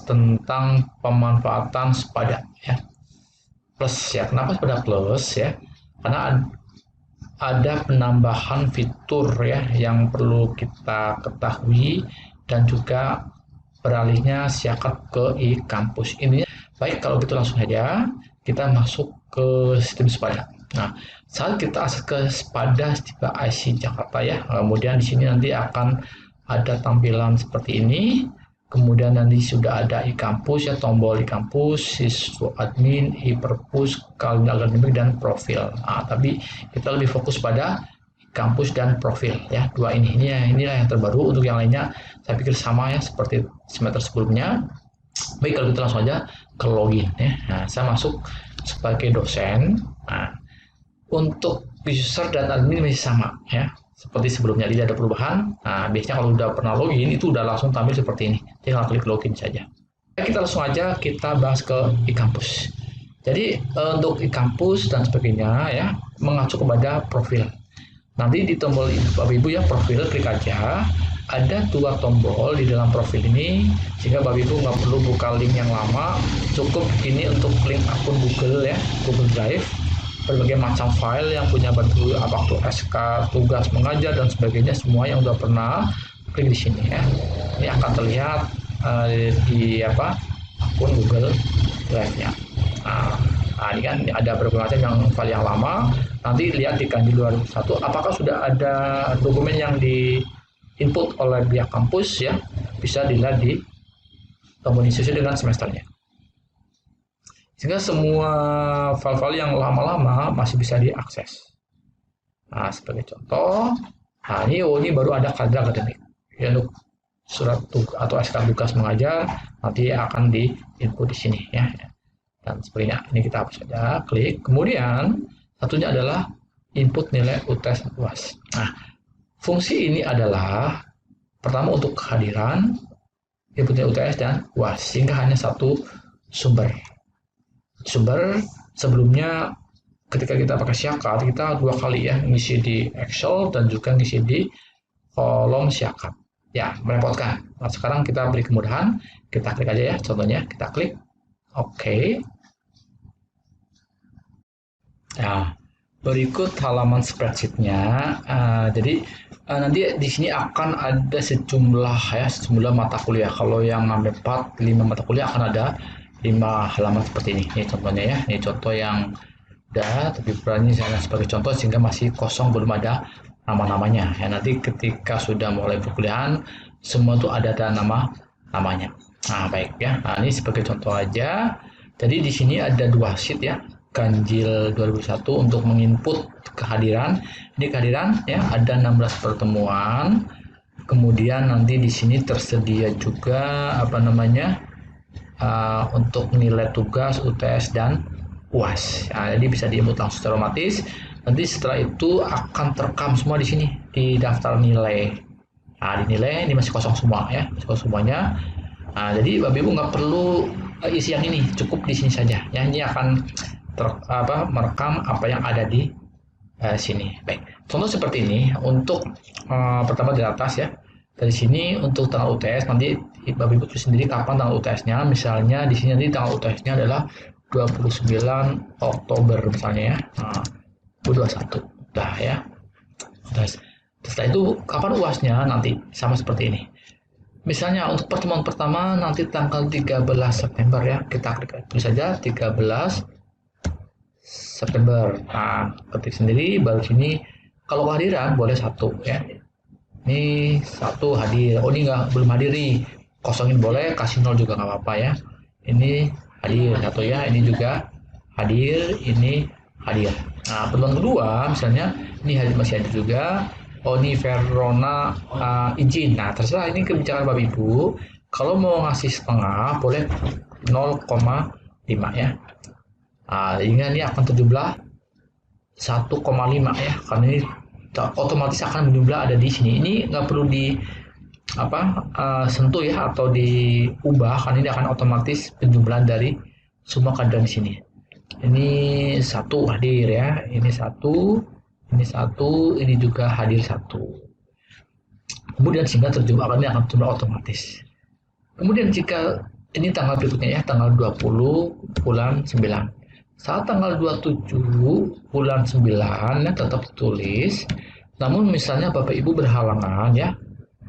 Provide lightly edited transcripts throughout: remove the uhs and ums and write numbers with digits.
tentang pemanfaatan sepada ya. Plus ya, kenapa sepada plus ya? Karena ada penambahan fitur ya yang perlu kita ketahui dan juga beralihnya Siakap ke e-kampus. Ini baik, kalau gitu langsung saja kita masuk ke sistem sepada. Nah, saat kita akses ke sepada tipe IC Jakarta ya, kemudian di sini nanti akan ada tampilan seperti ini. Kemudian nanti sudah ada e-kampus ya, tombol e-kampus, siswa admin, e-perpus, kalender akademik, dan profil. Nah, tapi kita lebih fokus pada kampus dan profil ya, dua inilah yang terbaru. Untuk yang lainnya saya pikir sama ya seperti semester sebelumnya. Baik, kalau kita langsung aja ke login ya. Nah, saya masuk sebagai dosen. Nah, untuk user dan admin masih sama ya seperti sebelumnya, tidak ada perubahan. Nah, biasanya kalau udah pernah login itu udah langsung tampil seperti ini, tinggal klik login saja. Kita langsung aja kita bahas ke e-kampus. Jadi untuk e-kampus dan sebagainya ya mengacu kepada profil. Nanti di tombol Bapak Ibu ya profil, klik aja. Ada dua tombol di dalam profil ini, sehingga Bapak Ibu nggak perlu buka link yang lama. Cukup ini untuk link akun Google ya, Google Drive, berbagai macam file yang punya waktu SK, tugas mengajar dan sebagainya, semua yang udah pernah klik di sini ya. Ini akan terlihat di akun Google Drive-nya. Nah, ini kan ada berbagai macam yang file yang lama. Nanti lihat di Ganjil 2001 apakah sudah ada dokumen yang di input oleh pihak kampus ya, bisa dilihat di tombol sesuai dengan semesternya. Sehingga semua file-file yang lama-lama masih bisa diakses. Nah, sebagai contoh, nah ini baru ada kalender akademik. Ya, untuk surat atau SK tugas mengajar nanti akan di input di sini ya. Dan sebagainya. Ini kita hapus saja, klik. Kemudian satunya adalah input nilai UTS dan UAS. Nah, fungsi ini adalah pertama untuk kehadiran input nilai UTS dan UAS, sehingga hanya satu sumber. Sebelumnya ketika kita pakai Siakap, kita dua kali ya ngisi di Excel dan juga ngisi di kolom Siakap. Ya, merepotkan. Nah, sekarang kita beri kemudahan, kita klik aja ya, contohnya kita klik Oke. Nah, berikut halaman spreadsheet-nya. Jadi nanti di sini akan ada sejumlah mata kuliah. Kalau yang ngambil 4-5 mata kuliah akan ada 5 halaman seperti ini. Ini contohnya ya. Ini contoh yang udah, tapi berani saya sebagai contoh sehingga masih kosong, belum ada nama-namanya. Ya, nanti ketika sudah mulai perkuliahan semua itu ada namanya. Nah, baik ya. Nah, ini sebagai contoh aja. Jadi di sini ada dua sheet ya. Ganjil 2001 untuk menginput kehadiran. Ini kehadiran ya, ada 16 pertemuan. Kemudian nanti di sini tersedia juga untuk nilai tugas, UTS dan UAS. Nah, jadi bisa diinput langsung secara otomatis. Nanti setelah itu akan terekam semua di sini di daftar nilai. Nah, di nilai ini masih kosong semua ya, masih kosong semuanya. Nah, jadi Bapak Ibu nggak perlu isi yang ini, cukup di sini saja. Ya, ini akan merekam apa yang ada di sini. Baik, contoh seperti ini untuk pertama di atas ya. Dari sini untuk tanggal UTS nanti Bapak Ibu sendiri kapan tanggal UTS-nya. Misalnya di sini nanti tanggal UTS-nya adalah 29 Oktober misalnya ya. Nah, 2021. Dah ya. Setelah itu kapan UAS-nya nanti sama seperti ini. Misalnya untuk pertemuan pertama nanti tanggal 13 September ya. Kita tulis saja 13 September. Nah, ketik sendiri baru sini kalau kehadiran boleh satu ya. Ini satu hadir. Oh, ini belum hadir nih. Kosongin boleh, kasih 0 juga nggak apa-apa ya. Ini hadir satu ya. Ini juga hadir. Ini hadir. Nah, pertemuan kedua misalnya ini masih hadir juga. Oh, ini Verona izin. Nah, terserah ini kebijakan Bapak Ibu. Kalau mau ngasih setengah boleh 0,5 ya. Nah, ini akan terjumlah 1,5 ya. Karena ini otomatis akan berjumlah ada di sini. Ini nggak perlu di sentuh ya atau diubah, karena ini akan otomatis penjumlahan dari semua kehadiran di sini. Ini satu hadir ya, ini satu, ini juga hadir satu. Kemudian sehingga terjumlah ini akan terjumlah otomatis. Kemudian jika ini tanggal berikutnya ya, tanggal 20 bulan 9. Saat tanggal 27 bulan 9 ya, tetap tulis. Namun misalnya Bapak Ibu berhalangan ya,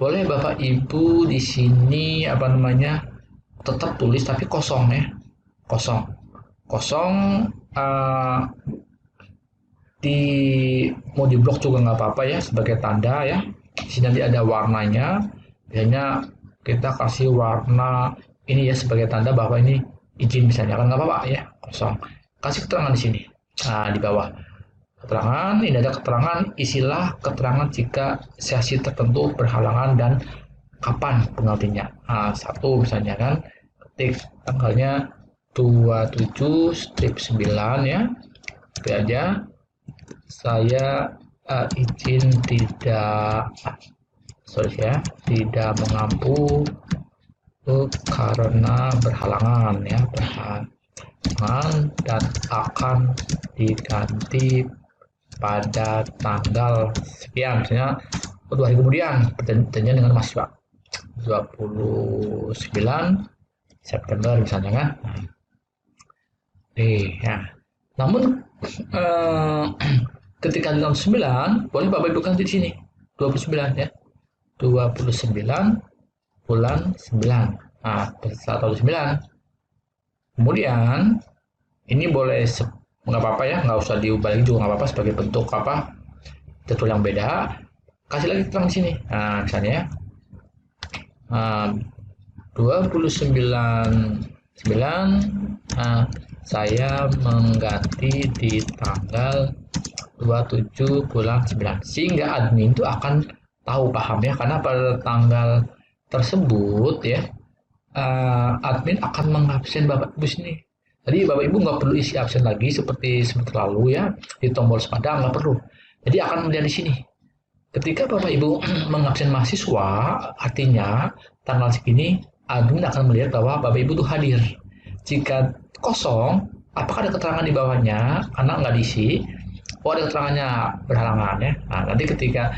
boleh Bapak Ibu di sini tetap tulis tapi kosong ya. Kosong. Kosong mau diblok juga nggak apa-apa ya, sebagai tanda ya. Di sini nanti ada warnanya. Biasanya kita kasih warna ini ya sebagai tanda bahwa ini izin, misalnya kan nggak apa-apa ya, kosong. Kasih keterangan di sini. Nah, di bawah keterangan ini ada keterangan, isilah keterangan jika sesi tertentu berhalangan dan kapan penaltinya. Nah, 1 misalnya kan, ketik tanggalnya 27/9 ya, itu aja. Saya izin tidak mengampu karena berhalangan ya, dan akan diganti pada tanggal sekian, misalnya 2 hari kemudian perjanjian dengan mahasiswa 29 September misalnya kan. Ya. Namun ketika tanggal 9 boleh Bapak Ibu ganti di sini 29 ya, 29 bulan 9. Nah, tanggal 9. Kemudian ini boleh nggak apa-apa ya, nggak usah diubah lagi juga nggak apa-apa, sebagai bentuk jadwal yang beda. Kasih lagi terang di sini. Nah, misalnya ya, 29/9 saya mengganti di tanggal 27 bulan 9, sehingga admin itu akan paham ya, karena pada tanggal tersebut ya admin akan mengabsen Bapak Ibu sini. Jadi Bapak Ibu nggak perlu isi absen lagi seperti lalu ya, di tombol sepadan nggak perlu. Jadi akan melihat di sini. Ketika Bapak Ibu mengabsen mahasiswa, artinya tanggal segini admin akan melihat bahwa Bapak Ibu itu hadir. Jika kosong, apakah ada keterangan di bawahnya karena nggak diisi? Oh, ada keterangannya berhalangan ya. Nah, nanti ketika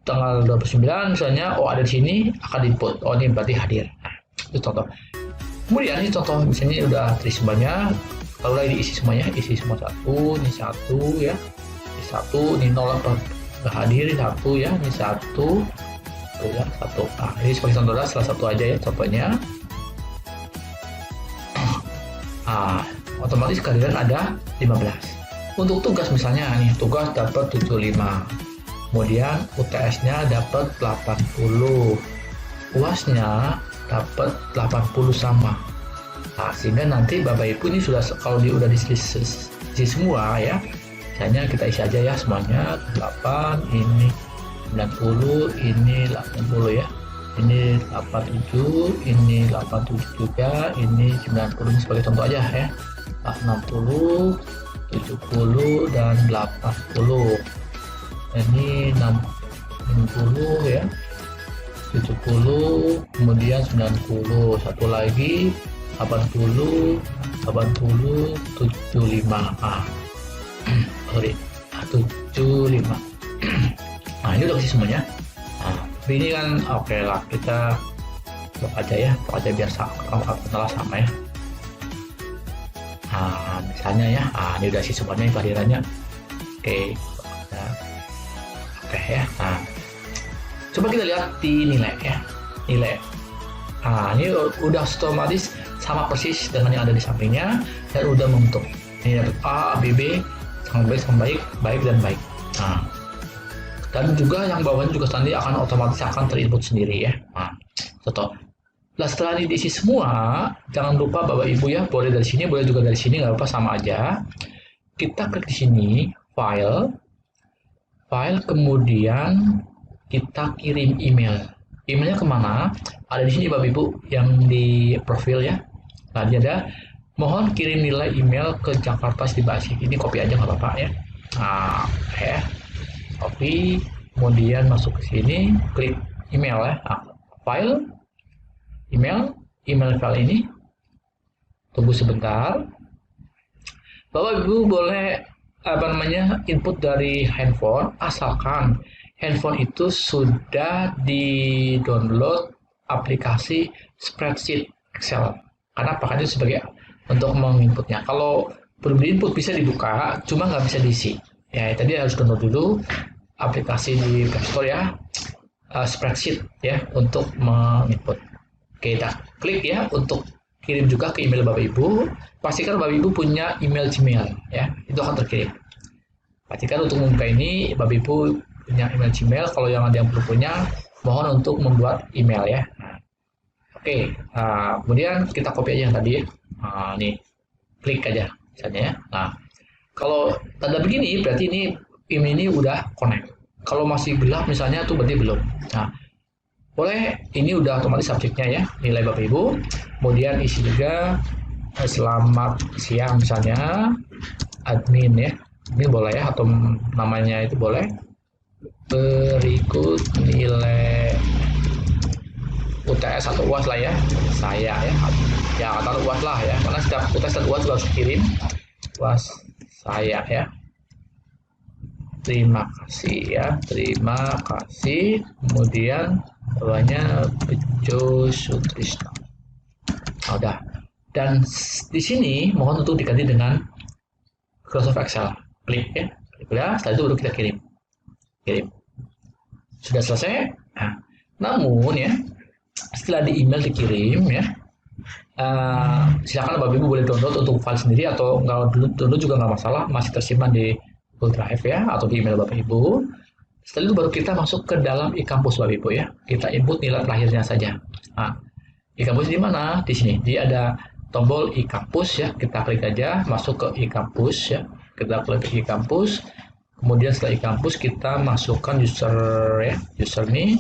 tanggal 29 misalnya, ada di sini akan di-input. Oh, ini berarti hadir. Nah, itu contoh. Kemudian ini contoh, misalnya udah terisi semuanya, kalau lagi diisi semuanya, isi semua 1, ini 1 ya, ini 1, ini 0 nggak hadir, 1 ya, ini 1 ya, 1. Nah, ini sebagai contoh salah satu aja ya contohnya. Nah, otomatis kehadiran ada 15. Untuk tugas misalnya nih, tugas dapat 75. Kemudian UTS-nya dapat 80. UAS-nya dapat 80 sama. Nah, sehingga nanti Bapak Ibu ini kalau udah diisi semua ya. Misalnya kita isi aja ya semuanya, 8, ini 90, ini 80 ya. Ini 87, ini 87 juga, ini 90, ini sebagai contoh aja ya. 60, 70 dan 80. Ini 60 ya, 70, kemudian 90, satu lagi 80, 75. Sorry, 75. Nah, ini udah kasih semuanya. Nah, ini kan oke lah, kita blok aja ya, biar sama ya. Nah, misalnya ya, ini udah sih semuanya kehadirannya. Oke ya. Nah, coba kita lihat di nilai ya, nilai. Nah, ini udah otomatis sama persis dengan yang ada di sampingnya dan udah membentuk. Ini dapat A, B, B, sangat baik, baik dan baik. Nah, dan juga yang bawahnya juga nanti otomatis akan terinput sendiri ya. Nah, contoh. Setelah ini diisi semua, jangan lupa Bapak Ibu ya, boleh dari sini, boleh juga dari sini, nggak apa-apa, sama aja. Kita klik di sini, file, kemudian kita kirim email. Emailnya kemana? Ada di sini Bapak Ibu, yang di profil ya. Nah, ada, mohon kirim nilai email ke Jakarta Stibasi. Ini copy aja nggak apa-apa ya. Nah, ya. Copy, kemudian masuk ke sini, klik email ya. Nah, file, email file ini, tunggu sebentar. Bapak Ibu boleh input dari handphone, asalkan handphone itu sudah di download aplikasi spreadsheet. Excel. Karena pakai itu sebagai untuk menginputnya. Kalau belum diinput bisa dibuka, cuma nggak bisa diisi. Ya, tadi harus download dulu aplikasi di Play Store ya, spreadsheet ya untuk menginput. Oke, kita klik ya untuk kirim juga ke email Bapak Ibu. Pastikan Bapak Ibu punya email Gmail ya, itu akan terkirim. Pastikan untuk membuka ini Bapak Ibu punya email Gmail. Kalau yang ada yang belum punya, mohon untuk membuat email ya. Oke, kemudian kita copy aja yang tadi ya. Nih, klik aja misalnya ya. Nah, kalau tanda begini berarti email ini udah connect. Kalau masih gelap misalnya tuh berarti belum. Nah, boleh ini udah otomatis subjeknya ya, nilai Bapak Ibu. Kemudian isi juga selamat siang misalnya, admin ya. Ini boleh ya, atau namanya itu boleh. Berikut nilai UTS atau UAS lah ya, saya ya kata UAS lah ya, karena setiap UTS dan UAS harus kirim UAS saya ya. Terima kasih ya, terima kasih. Kemudian bawahnya Bejo Sutrisno. Udah. Dan di sini mohon untuk diganti dengan Microsoft Excel. Klik ya, setelah itu baru kita kirim. Sudah selesai. Nah, namun ya, setelah di email dikirim ya, silakan Bapak Ibu boleh download untuk file sendiri atau nggak download juga nggak masalah, masih tersimpan di Google Drive ya atau di email Bapak Ibu. Setelah itu baru kita masuk ke dalam e-kampus Bapak Ibu ya. Kita input nilai terakhirnya saja. Nah, e-kampus di mana? Di sini. Dia ada tombol e-kampus ya. Kita klik aja masuk ke e-kampus ya. Kita klik e-kampus. Kemudian setelah e-kampus kita masukkan user ya. User ini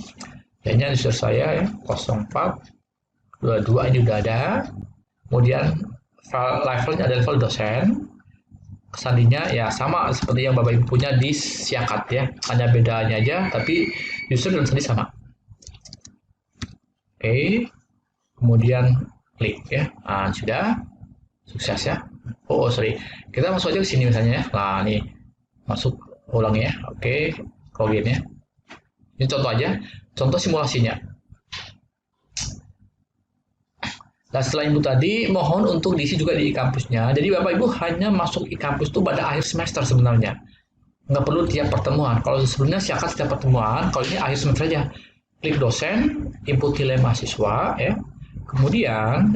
kayaknya user saya ya 0422 ini udah ada. Kemudian levelnya ada level dosen. Sandinya ya sama seperti yang Bapak Ibu punya di Siakat ya, hanya bedanya aja tapi user dan sandi sama. Oke, kemudian klik ya. Nah, sudah sukses ya. Oh sorry, kita masuk aja ke sini misalnya ya. Nah nih masuk ulang ya. Oke, login ya. Ini contoh aja, contoh simulasinya. Nah setelah input tadi, mohon untuk diisi juga di e-kampusnya. Jadi Bapak Ibu hanya masuk e-kampus itu pada akhir semester sebenarnya. Nggak perlu tiap pertemuan. Kalau sebelumnya siakat setiap pertemuan, kalau ini akhir semester aja. Klik dosen, input nilai mahasiswa, ya. Kemudian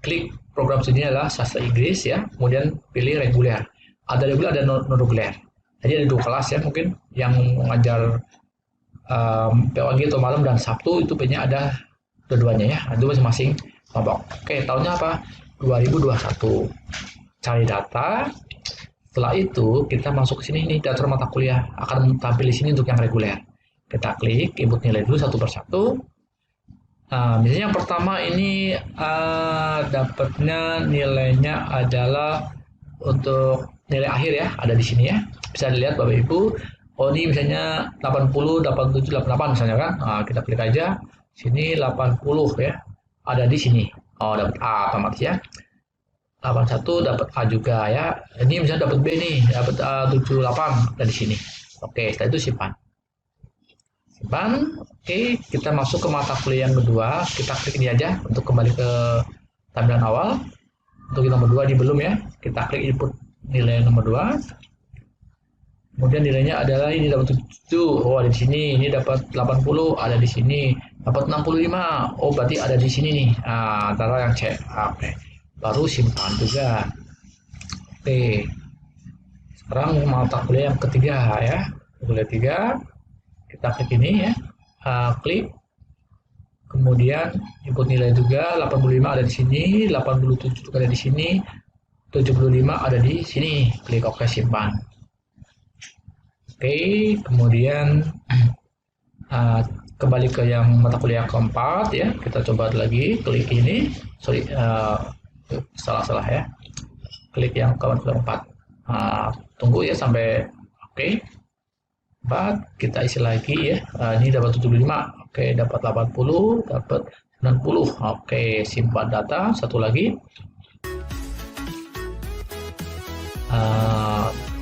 klik program studinya adalah sastra Inggris, ya. Kemudian pilih reguler. Ada reguler, ada non-reguler. Jadi ada 2 kelas ya mungkin yang mengajar PWG atau malam dan Sabtu itu punya ada dua-duanya ya. Itu masing-masing. Oke, tahunnya apa? 2021. Cari data. Setelah itu kita masuk ke sini nih, daftar mata kuliah akan tampil di sini untuk yang reguler. Kita klik input nilai dulu satu persatu. Nah, misalnya yang pertama ini dapatnya nilainya adalah untuk nilai akhir ya, ada di sini ya. Bisa dilihat Bapak Ibu. Oh ini misalnya 80, 87, 88 misalnya kan. Nah, kita klik aja. Sini 80 ya. Ada di sini. Oh, dapat A otomatis ya. 81 dapat A juga ya. Ini misalnya dapat B nih, dapat A 78 dari sini. Oke, setelah itu simpan. Simpan. Oke, kita masuk ke mata kuliah yang kedua. Kita klik ini aja untuk kembali ke tampilan awal. Untuk yang nomor 2 di belum ya. Kita klik input nilai nomor 2. Kemudian nilainya adalah ini dapat 7. Oh, ada di sini. Ini dapat 80, ada di sini. Dapat 65. Oh, berarti ada di sini nih. Nah, antara yang C. Oke. Baru simpan juga. Oke. Sekarang mata kuliah yang ketiga ya. Kuliah 3. Kita klik ini ya. Klik. Kemudian input nilai juga 85 ada di sini, 87 juga ada di sini, 75 ada di sini. Klik OK simpan. Oke, kemudian kembali ke yang mata kuliah keempat ya. Kita coba lagi, klik ini. Sorry, salah ya. Klik yang keempat. Tunggu ya sampai oke. 4, kita isi lagi ya. Ini dapat 75. Oke, dapat 80, dapat 90. Oke, simpan data. Satu lagi.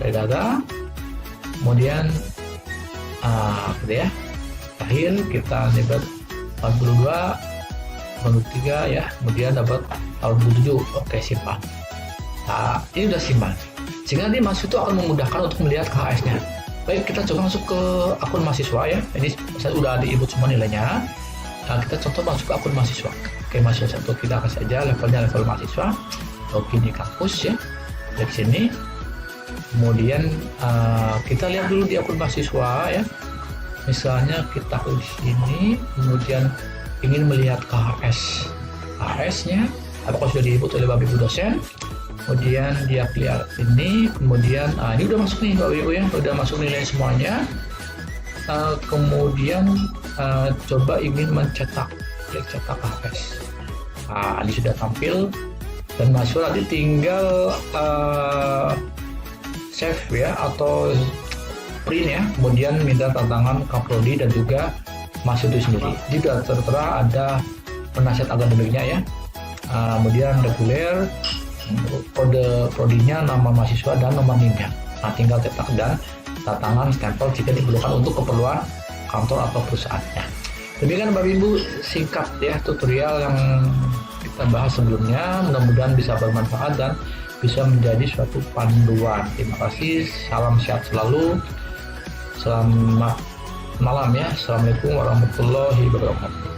Data. Kemudian gitu ya. Terakhir kita dapat 42, tahun 2003 ya, kemudian dapat tahun 2007. Oke, simpan. Nah, ini udah simpan. Sehingga nanti mahasiswa itu akan memudahkan untuk melihat KHS-nya. Baik, kita coba masuk ke akun mahasiswa ya. Ini saya udah ada input semua nilainya. Nah, kita contoh masuk ke akun mahasiswa. Oke, mahasiswa satu kita kasih aja levelnya level mahasiswa. Login di kampus ya. Dari sini. Kemudian kita lihat dulu di akun mahasiswa ya. Misalnya kita di sini, kemudian ingin melihat KHS-nya, apakah sudah di-input oleh Bapak Ibu dosen. Kemudian dia lihat ini, kemudian ini udah masuk nih Bapak Ibu ya, udah masuk nilai semuanya. Kemudian coba ingin mencetak, klik cetak KHS. Ini sudah tampil dan mahasiswa nanti tinggal save ya atau print ya, kemudian minta tantangan Kaprodi dan juga mahasiswa itu sendiri. Jika tertera ada penasihat akademiknya ya, kemudian reguler, kode prodinya, nama mahasiswa dan nomor NIM-nya. Nah, tinggal cetak dan tantangan stempel jika diperlukan untuk keperluan kantor atau perusahaannya. Demikian Bapak Ibu singkat ya tutorial yang kita bahas sebelumnya, mudah-mudahan bisa bermanfaat dan bisa menjadi suatu panduan. Terima kasih, salam sehat selalu. Selamat malam ya. Assalamualaikum warahmatullahi wabarakatuh.